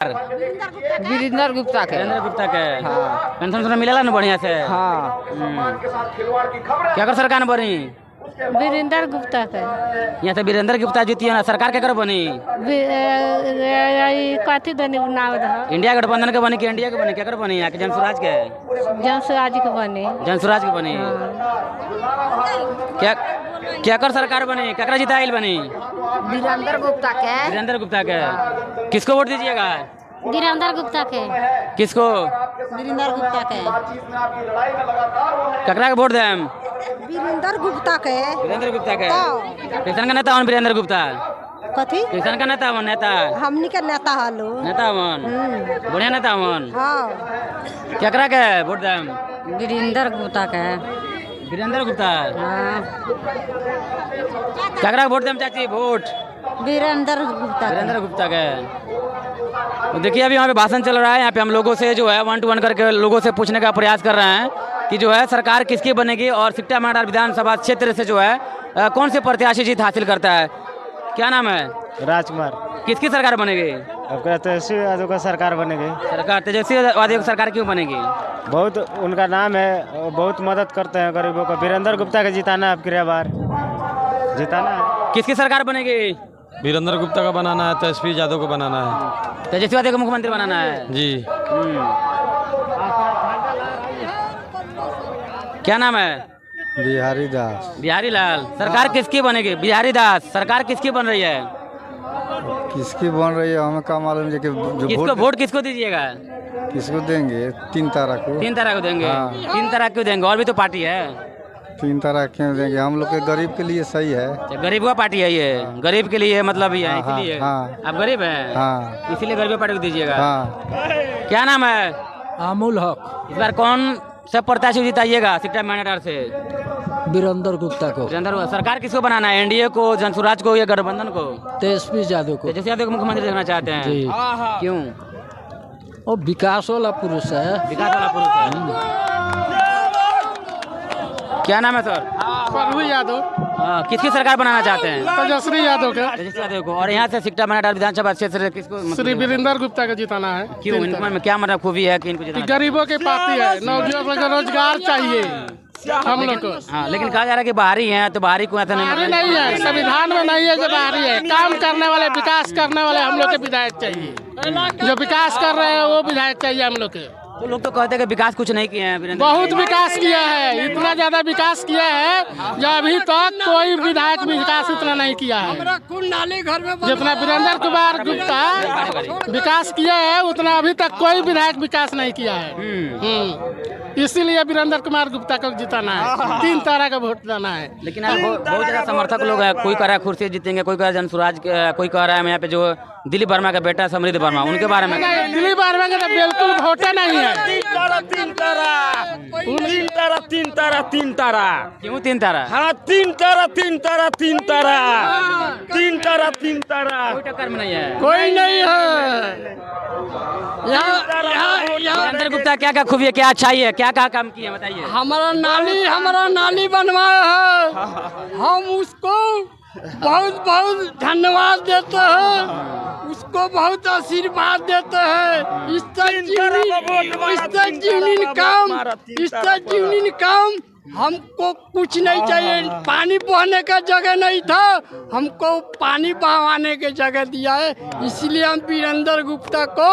वीरेंद्र गुप्ता के। वीरेंद्र गुप्ता के। हाँ। पेंशन मिला ना बढ़िया से। हाँ। क्या कर सरकार बनी? वीरेंद्र गुप्ता के। यहाँ से वीरेंद्र गुप्ता जीती है ना, सरकार क्या कर बनी? कथी दनी नाम रहा? इंडिया गठबंधन के बनी कि इंडिया के बनी? क्या कर बनी? यहाँ के जनसुराज के। जनसुराज के बनी। जनसुराज के बनी। क्या क्या कर सरकार बनी? क्या जिताइल बनी? वीरेंद्र गुप्ता के। वीरेंद्र गुप्ता के। किसको वोट दीजिएगा? वीरेंद्र गुप्ता के। किसको? वीरेंद्र गुप्ता के। ककरा के वोट देम? वीरेंद्र गुप्ता के। वीरेंद्र गुप्ता के। किसान का नेता हन वीरेंद्र गुप्ता। कथी? किसान का नेता हन। नेता हमनी के नेता हलो। नेता हन। बढ़िया नेता हन। हाँ। ककरा के वोट देम? वीरेंद्र गुप्ता के। वीरेंद्र गुप्ता। हाँ। ककरा के वोट देम चाची? वोट वीरेंद्र गुप्ता। वीरेंद्र गुप्ता के। तो देखिए अभी यहाँ पे भाषण चल रहा है। यहाँ पे हम लोगों से जो है 1 to 1 करके लोगों से पूछने का प्रयास कर रहे हैं कि जो है सरकार किसकी बनेगी और सिकटा मांडार विधानसभा क्षेत्र से जो है कौन से प्रत्याशी जीत हासिल करता है। क्या नाम है? राजकुमार। किसकी सरकार बनेगी? आपका तेजस्वी यादव का सरकार बनेगी। सरकार तेजस्वी यादव की सरकार क्यों बनेगी? बहुत उनका नाम है और बहुत मदद करते हैं गरीबों को। वीरेंद्र गुप्ता का जिताना है, अब बार जिताना है। किसकी सरकार बनेगी? वीरेंद्र गुप्ता का बनाना है, तेजस्वी यादव को बनाना है। तेजस्वी यादव को मुख्यमंत्री बनाना है जी। क्या नाम है? बिहारी दास। बिहारी लाल। सरकार किसकी बनेगी? बिहारी दास। सरकार किसकी बन रही है? किसकी बन रही है हमें क्या मालूम है कि किसको वोट किसको दीजिएगा? किसको देंगे? 3 तारा को। 3 तरह को देंगे। 3 तरह क्यों देंगे? और भी तो पार्टी है। 3 तारा क्यों देंगे? हम लोग के गरीब के लिए सही है। गरीब का पार्टी है ये। गरीब के लिए मतलब ये है इसीलिए। हाँ। आप गरीब हैं? हाँ। इसीलिए गरीब पार्टी को दीजिएगा। हाँ। क्या नाम है? अमूल हक। इस बार कौन सा प्रत्याशी जिताइएगा सिकटा मांडार से? वीरेंद्र गुप्ता को। वीरेंद्र। सरकार किसको बनाना है? एनडीए को, जनसुराज को या गठबंधन को? तेजस्वी यादव को। तेजस्वी यादव को मुख्यमंत्री देखना चाहते हैं जी। क्यों? वो विकास वाला पुरुष है। विकास वाला पुरुष है। क्या नाम है सर? प्रभु यादव। किसकी सरकार बनाना चाहते हैं? तेजस्वी यादव के। तेजस्वी यादव को। और यहाँ से सिकटा मांडार विधानसभा क्षेत्र से किसको? श्री वीरेंद्र गुप्ता का जिताना है। क्यों? इनमें क्या मतलब खूबी है कि इनको जिताना? गरीबों की पार्टी है, नौजवानों को रोजगार चाहिए हम लोग को। हाँ, लेकिन कहा जा रहा है कि बाहरी हैं तो बाहरी को ऐसा बाहरी नहीं है, संविधान में नहीं है जो बाहरी है। काम करने वाले, विकास करने वाले हम लोग के विधायक चाहिए। जो विकास कर रहे हैं वो विधायक चाहिए हम लोग के। तो लोग तो कहते हैं कि विकास कुछ नहीं किए हैं वीरेंद्र। बहुत विकास किया है, इतना ज्यादा विकास किया है जो अभी तक कोई विधायक विकास उतना नहीं किया है। जितना वीरेंद्र कुमार गुप्ता विकास किया है उतना अभी तक कोई विधायक विकास नहीं किया है। इसीलिए वीरेंद्र कुमार गुप्ता को जिताना है। 3 तारा का वोट देना है। लेकिन बहुत ज्यादा समर्थक लोग हैं। कोई कह रहा है खुर्शी जीतेंगे, कोई कह रहा है जनसुराज, कोई कह रहा है यहाँ पे जो दिलीप वर्मा का बेटा समृद्ध वर्मा, उनके बारे में। दिलीप वर्मा का तो बिल्कुल वोटे नहीं है। 3 तारा 3 तारा 3 तारा 3 तारा 3 तारा। क्यों 3 तारा? हाँ 3 तारा 3 तारा 3 तारा 3 तारा 3 तारा। कोई टक्कर में नहीं है। कोई नहीं है। वीरेंद्र गुप्ता क्या क्या खूबी है, क्या अच्छाई है, क्या क्या काम किए बताइए। हमारा नाली बनवाया है। हम उसको बहुत बहुत धन्यवाद देते हैं, उसको बहुत आशीर्वाद देते हैं। इससे जीवनी काम हमको कुछ नहीं चाहिए। पानी बहाने का जगह नहीं था, हमको पानी बहाने के जगह दिया है। इसलिए हम वीरेंद्र गुप्ता को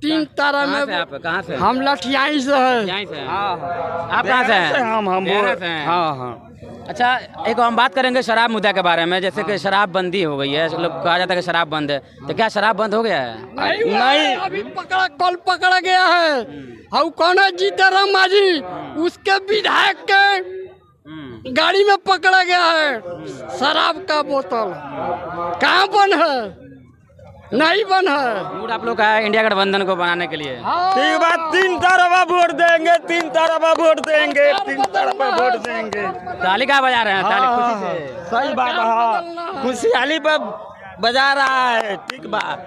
3 तारा में। आप कहाँ से? हम लठियाई से है। यहीं से? आप कहाँ से हैं? हम हाँ। अच्छा, एक हम बात करेंगे शराब मुद्दा के बारे में। जैसे कि शराब बंदी हो गई है, लोग कहा जाता है कि शराब बंद है, तो क्या शराब बंद हो गया है? नहीं, अभी कल पकड़ा गया है। और कौन है? जीताराम मांझी, उसके विधायक के गाड़ी में पकड़ा गया है शराब का बोतल। कहाँ बंद है? नहीं बन है। मूड आप लोग का है इंडिया गठबंधन को बनाने के लिए। ठीक बात। 3 तारा वोट देंगे, 3 तारा वोट देंगे, 3 तारा वोट देंगे। ताली का बजा रहे हैं? ताली खुशी से। सही बात है, खुशहाली पर बजा रहा है। ठीक बात।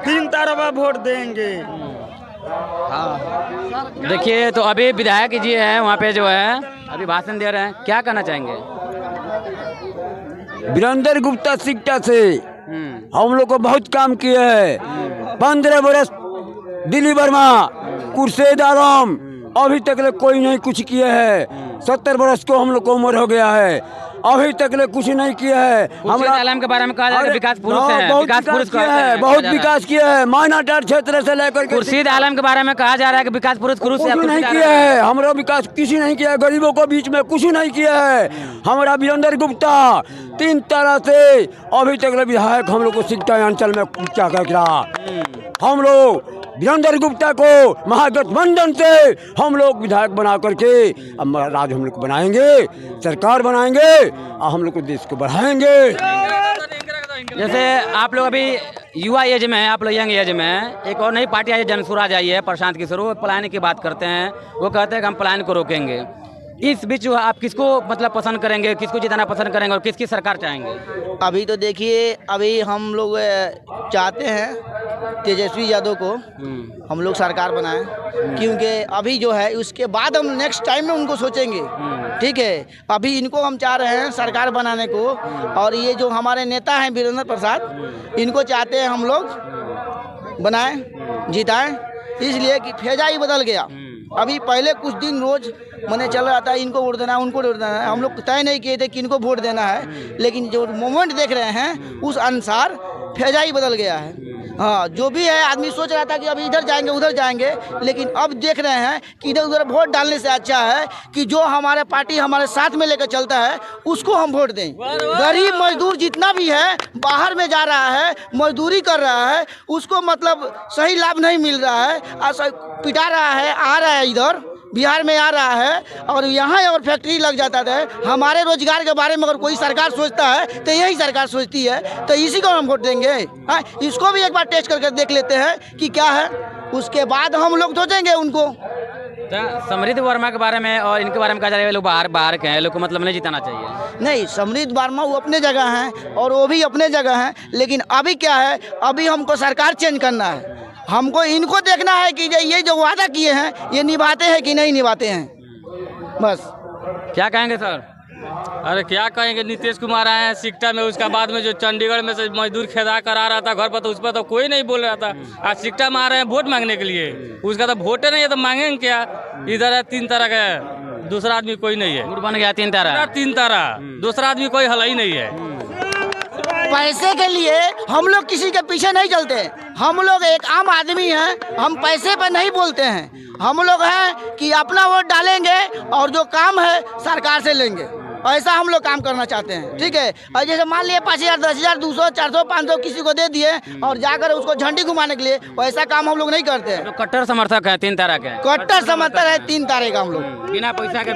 3 तारा वोट देंगे। देखिए तो अभी विधायक जी हैं वहाँ पे जो है अभी भाषण दे रहे हैं। क्या कहना चाहेंगे? वीरेंद्र गुप्ता सिकटा से हम लोग को बहुत काम किए हैं। 15 बरस दिलीप वर्मा, खुर्शीद आलम, अभी तक कोई नहीं कुछ किया है। 70 बरस को हम लोग को उम्र हो गया है, अभी तक कुछ नहीं किया है। खुर्शीद आलम के बारे में कहा जाता है विकास पुरुष है, बहुत विकास पुरुष किया है, बहुत विकास किया है। माइनॉरिटी क्षेत्र से लेकर खुर्शीद आलम के बारे में कहा जा रहा है कि विकास पुरुष कुछ नहीं किया है। हमारा विकास किसी नहीं किया है, गरीबों को बीच में कुछ नहीं किया है। हमारा वीरेंद्र गुप्ता 3 तरह से अभी तक विधायक हम लोग को सिकटा अंचल में क्या कर रहा। हम लोग वीरेंद्र गुप्ता को महागठबंधन से हम लोग विधायक बना करके अब राज हम लोग बनाएंगे, सरकार बनाएंगे और हम लोग को देश को बढ़ाएंगे। जैसे आप लोग अभी युवा एज में हैं, आप लोग यंग एज में हैं, एक और नई पार्टी आई है जनसुराज आई है, प्रशांत किशोर, वो पलायन की बात करते हैं। वो कहते हैं कि हम पलायन को रोकेंगे। इस बीच जो आप किसको मतलब पसंद करेंगे, किसको जिताना पसंद करेंगे और किसकी सरकार चाहेंगे? अभी तो देखिए, अभी हम लोग चाहते हैं तेजस्वी यादव को हम लोग सरकार बनाएं, क्योंकि अभी जो है उसके बाद हम नेक्स्ट टाइम में उनको सोचेंगे। ठीक है, अभी इनको हम चाह रहे हैं सरकार बनाने को, और ये जो हमारे नेता हैं वीरेंद्र प्रसाद, इनको चाहते हैं हम लोग बनाएं, जिताएं, इसलिए कि फेजा ही बदल गया। अभी पहले कुछ दिन रोज मैंने चल रहा था इनको वोट देना है, उनको वोट देना है, हम लोग तय नहीं किए थे कि इनको वोट देना है, लेकिन जो मोमेंट देख रहे हैं उस अनुसार फेजा ही बदल गया है। हाँ, जो भी है आदमी सोच रहा था कि अभी इधर जाएंगे उधर जाएंगे, लेकिन अब देख रहे हैं कि इधर उधर वोट डालने से अच्छा है कि जो हमारे पार्टी हमारे साथ में लेकर चलता है उसको हम वोट दें। गरीब मजदूर जितना भी है बाहर में जा रहा है, मजदूरी कर रहा है, उसको मतलब सही लाभ नहीं मिल रहा है, पिटा रहा है, आ रहा है इधर बिहार में आ रहा है, और यहाँ अगर फैक्ट्री लग जाता है, हमारे रोजगार के बारे में अगर कोई सरकार सोचता है तो यही सरकार सोचती है, तो इसी को हम वोट देंगे। हाँ, इसको भी एक बार टेस्ट करके देख लेते हैं कि क्या है, उसके बाद हम लोग सोचेंगे उनको। समृद्ध वर्मा के बारे में और इनके बारे में कहा जा रहा है लोग बाहर के हैं, लोग को मतलब नहीं जिताना चाहिए। नहीं, समृद्ध वर्मा वो अपने जगह हैं और वो भी अपने जगह हैं, लेकिन अभी क्या है, अभी हमको सरकार चेंज करना है। हमको इनको देखना है कि ये जो वादा किए हैं ये निभाते हैं कि नहीं निभाते हैं। बस। क्या कहेंगे सर? अरे क्या कहेंगे, नीतीश कुमार आए हैं सिकटा में, उसका बाद में जो चंडीगढ़ में से मजदूर खेदा कर आ रहा था घर पर, तो उस पर तो कोई नहीं बोल रहा था। आज सिकटा में आ रहे हैं वोट मांगने के लिए, उसका तो वोटे नहीं है तो मांगेंगे क्या? इधर है 3 तरह का, दूसरा आदमी कोई नहीं है। बन गया 3 तरह, दूसरा आदमी कोई हल ही नहीं है। पैसे के लिए हम लोग किसी के पीछे नहीं चलते, हम लोग एक आम आदमी हैं, हम पैसे पर नहीं बोलते हैं। हम लोग हैं कि अपना वोट डालेंगे और जो काम है सरकार से लेंगे, ऐसा हम लोग काम करना चाहते हैं। ठीक है, और जैसे मान लिए 5000, 10,000, 200, 400, 500 किसी को दे दिए और जाकर उसको झंडी घुमाने के लिए, वैसा काम हम लोग नहीं करते हैं। तो कट्टर समर्थक है 3 तरह के, कट्टर समर्थक है 3 तरह का हम लोग, बिना पैसा के,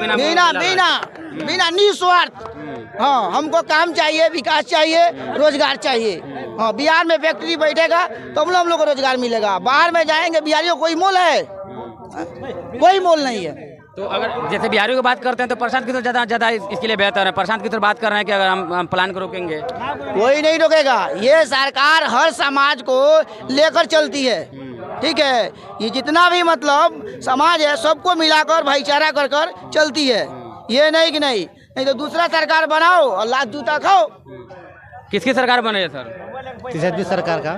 बिना निस्वार्थ। हाँ, हमको काम चाहिए, विकास चाहिए, रोजगार चाहिए। हाँ, बिहार में फैक्ट्री बैठेगा तो हम लोग को रोजगार मिलेगा। बाहर में जाएंगे, बिहारियों कोई मोल है? कोई मोल नहीं है। तो अगर जैसे बिहारियों की बात करते हैं तो प्रशांत किशोर ज़्यादा इसके लिए बेहतर है। प्रशांत किशोर बात कर रहे हैं कि अगर हम प्लान को रोकेंगे, कोई नहीं रोकेगा। ये सरकार हर समाज को लेकर चलती है। ठीक है, ये जितना भी मतलब समाज है सबको मिलाकर भाईचारा कर कर चलती है। ये नहीं कि नहीं तो दूसरा सरकार बनाओ और लात जूता खाओ। किसकी सरकार बने है सर? तेजस्वी सरकार का,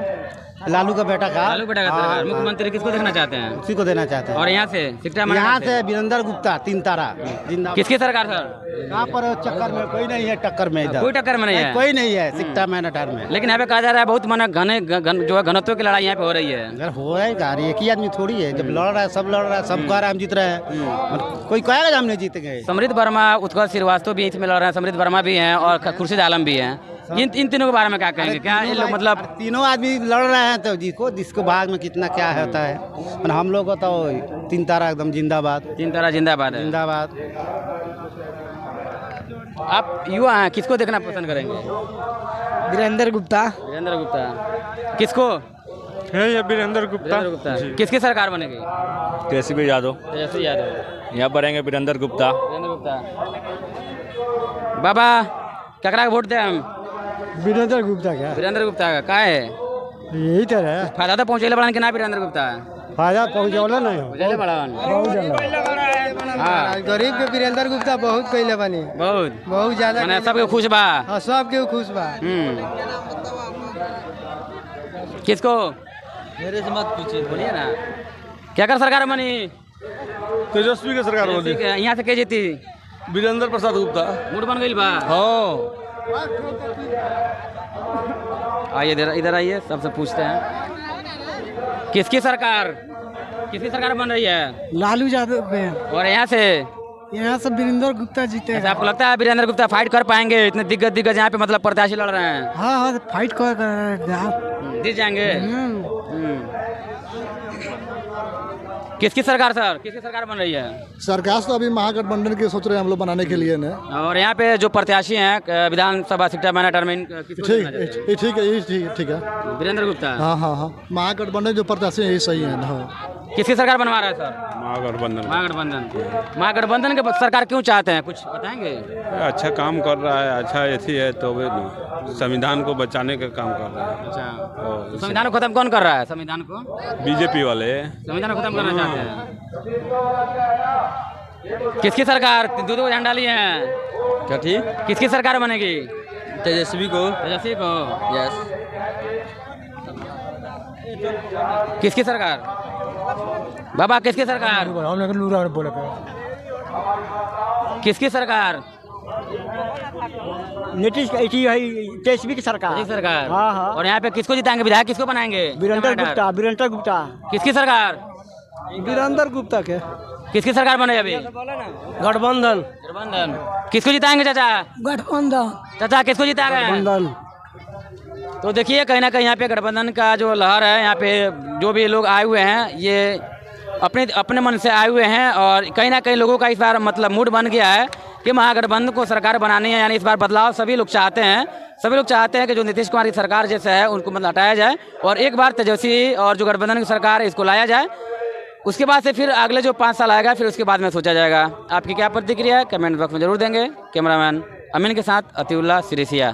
लालू का बेटा का। लालू बेटा का सरकार। मुख्यमंत्री किसको देखना चाहते हैं? उसी को देना चाहते हैं। और यहाँ से यहाँ से वीरेंद्र गुप्ता 3 तारा जिंदा। किसकी सरकार सर? यहाँ पर चक्कर में कोई नहीं है, टक्कर में इधर कोई टक्कर में नहीं है, कोई नहीं है सिकटा मैनटार में। लेकिन यहाँ पे कहा जा रहा है बहुत माना जो है घनत्व की लड़ाई यहाँ पे हो रही है। अगर हो रहा है, एक ही आदमी थोड़ी है, जब लड़ रहा है सब लड़ रहा है, सब कह रहा है हम जीत रहे हैं, कोई कहेगा हम नहीं जीत गए। समृद्ध वर्मा, उत्कर्ष श्रीवास्तव भी इसमें लड़ रहे हैं, समृद्ध वर्मा भी हैं और खुर्शीद आलम भी हैं। इन तीनों के बारे में क्या कहेंगे? क्या इन लोग मतलब तीनों आदमी लड़ रहे हैं, तो जिसको भाग में कितना क्या होता है। हम लोग को तो 3 तारा एकदम जिंदाबाद। 3 तारा जिंदाबाद है। जिंदाबाद। आप युवा हैं, किसको देखना पसंद करेंगे? वीरेंद्र गुप्ता। वीरेंद्र गुप्ता। किसको? है ये वीरेंद्र गुप्ता। किसकी सरकार बनेगी? तेजस्वी यादव। तेजस्वी यादव। यहाँ पर रहेंगे वीरेंद्र गुप्ता। वीरेंद्र गुप्ता। बाबा ककरा के वोट दें हम? वीरेंद्र गुप्ता क्या? वीरेंद्र गुप्ता का है यही तरह है। फायदा तो पहुँचे बड़ा कि ना वीरेंद्र गुप्ता फायदा पहुँचौला नहीं हो। हाँ, गरीब के वीरेंद्र गुप्ता बहुत पहले बनी, बहुत ज्यादा, माने सबके खुश बा। सब के खुश बा। किसको? मेरे से मत पूछिए, बोलिए ना। क्या कर सरकार बनी? तेजस्वी के सरकार वाली ठीक है, यहाँ से के जीती? वीरेंद्र प्रसाद गुप्ता। मूड बन गई बा। हाँ आइए इधर आइए, सबसे पूछते हैं किसकी सरकार बन रही है? लालू यादव पे और यहाँ से वीरेंद्र गुप्ता जीते ऐसा आपको लगता है वीरेंद्र गुप्ता फाइट कर पाएंगे? इतने दिग्गज यहाँ पे मतलब प्रत्याशी लड़ रहे हैं। हाँ फाइट कर जीत जाएंगे। किसकी सरकार बन रही है? सरकार तो अभी महागठबंधन की सोच रहे हैं हम लोग बनाने के लिए ना। और यहाँ पे जो प्रत्याशी हैं विधानसभा सिक्टा मैटर में ठीक है वीरेंद्र गुप्ता। हाँ महागठबंधन जो प्रत्याशी है ये सही है ना। किसकी सरकार बनवा रहा है सर? महागठबंधन के सरकार क्यों चाहते हैं, कुछ बताएंगे? अच्छा काम कर रहा है, अच्छा ऐसी है तो संविधान को बचाने का काम कर रहा है। अच्छा, संविधान को खत्म कौन कर रहा है? संविधान को बीजेपी वाले संविधान को खत्म करना चाहते हैं। किसकी सरकार? दो झंडा लिए हैं। क्या ठीक? किसकी सरकार बनेगी? तेजस्वी को। यस। किसकी सरकार बाबा? किसकी सरकार? किसकी सरकार? नीतीश तेजस्वी की सरकार। हाँ। और यहाँ पे किसको जिताएंगे? विधायक किसको बनाएंगे? वीरेंद्र गुप्ता। किसकी सरकार? वीरेंद्र गुप्ता के। किसकी सरकार बने अभी? गठबंधन। किसको जिताएंगे चाचा? गठबंधन। चाचा किसको जिता रहे हैं? तो देखिए कहीं ना कहीं यहाँ पे गठबंधन का जो लहर है, यहाँ पे जो भी लोग आए हुए हैं ये अपने मन से आए हुए हैं और कहीं ना कहीं लोगों का इस बार मतलब मूड बन गया है कि महागठबंधन को सरकार बनानी है। यानी इस बार बदलाव सभी लोग चाहते हैं कि जो नीतीश कुमार की सरकार जैसे है उनको मतलब हटाया जाए और एक बार तेजस्वी और जो गठबंधन की सरकार है इसको लाया जाए। उसके बाद से फिर अगले जो 5 साल आएगा फिर उसके बाद में सोचा जाएगा। आपकी क्या प्रतिक्रिया है कमेंट बॉक्स में जरूर देंगे। कैमरामैन अमीन के साथ अतिउल्लाह सिरिसिया।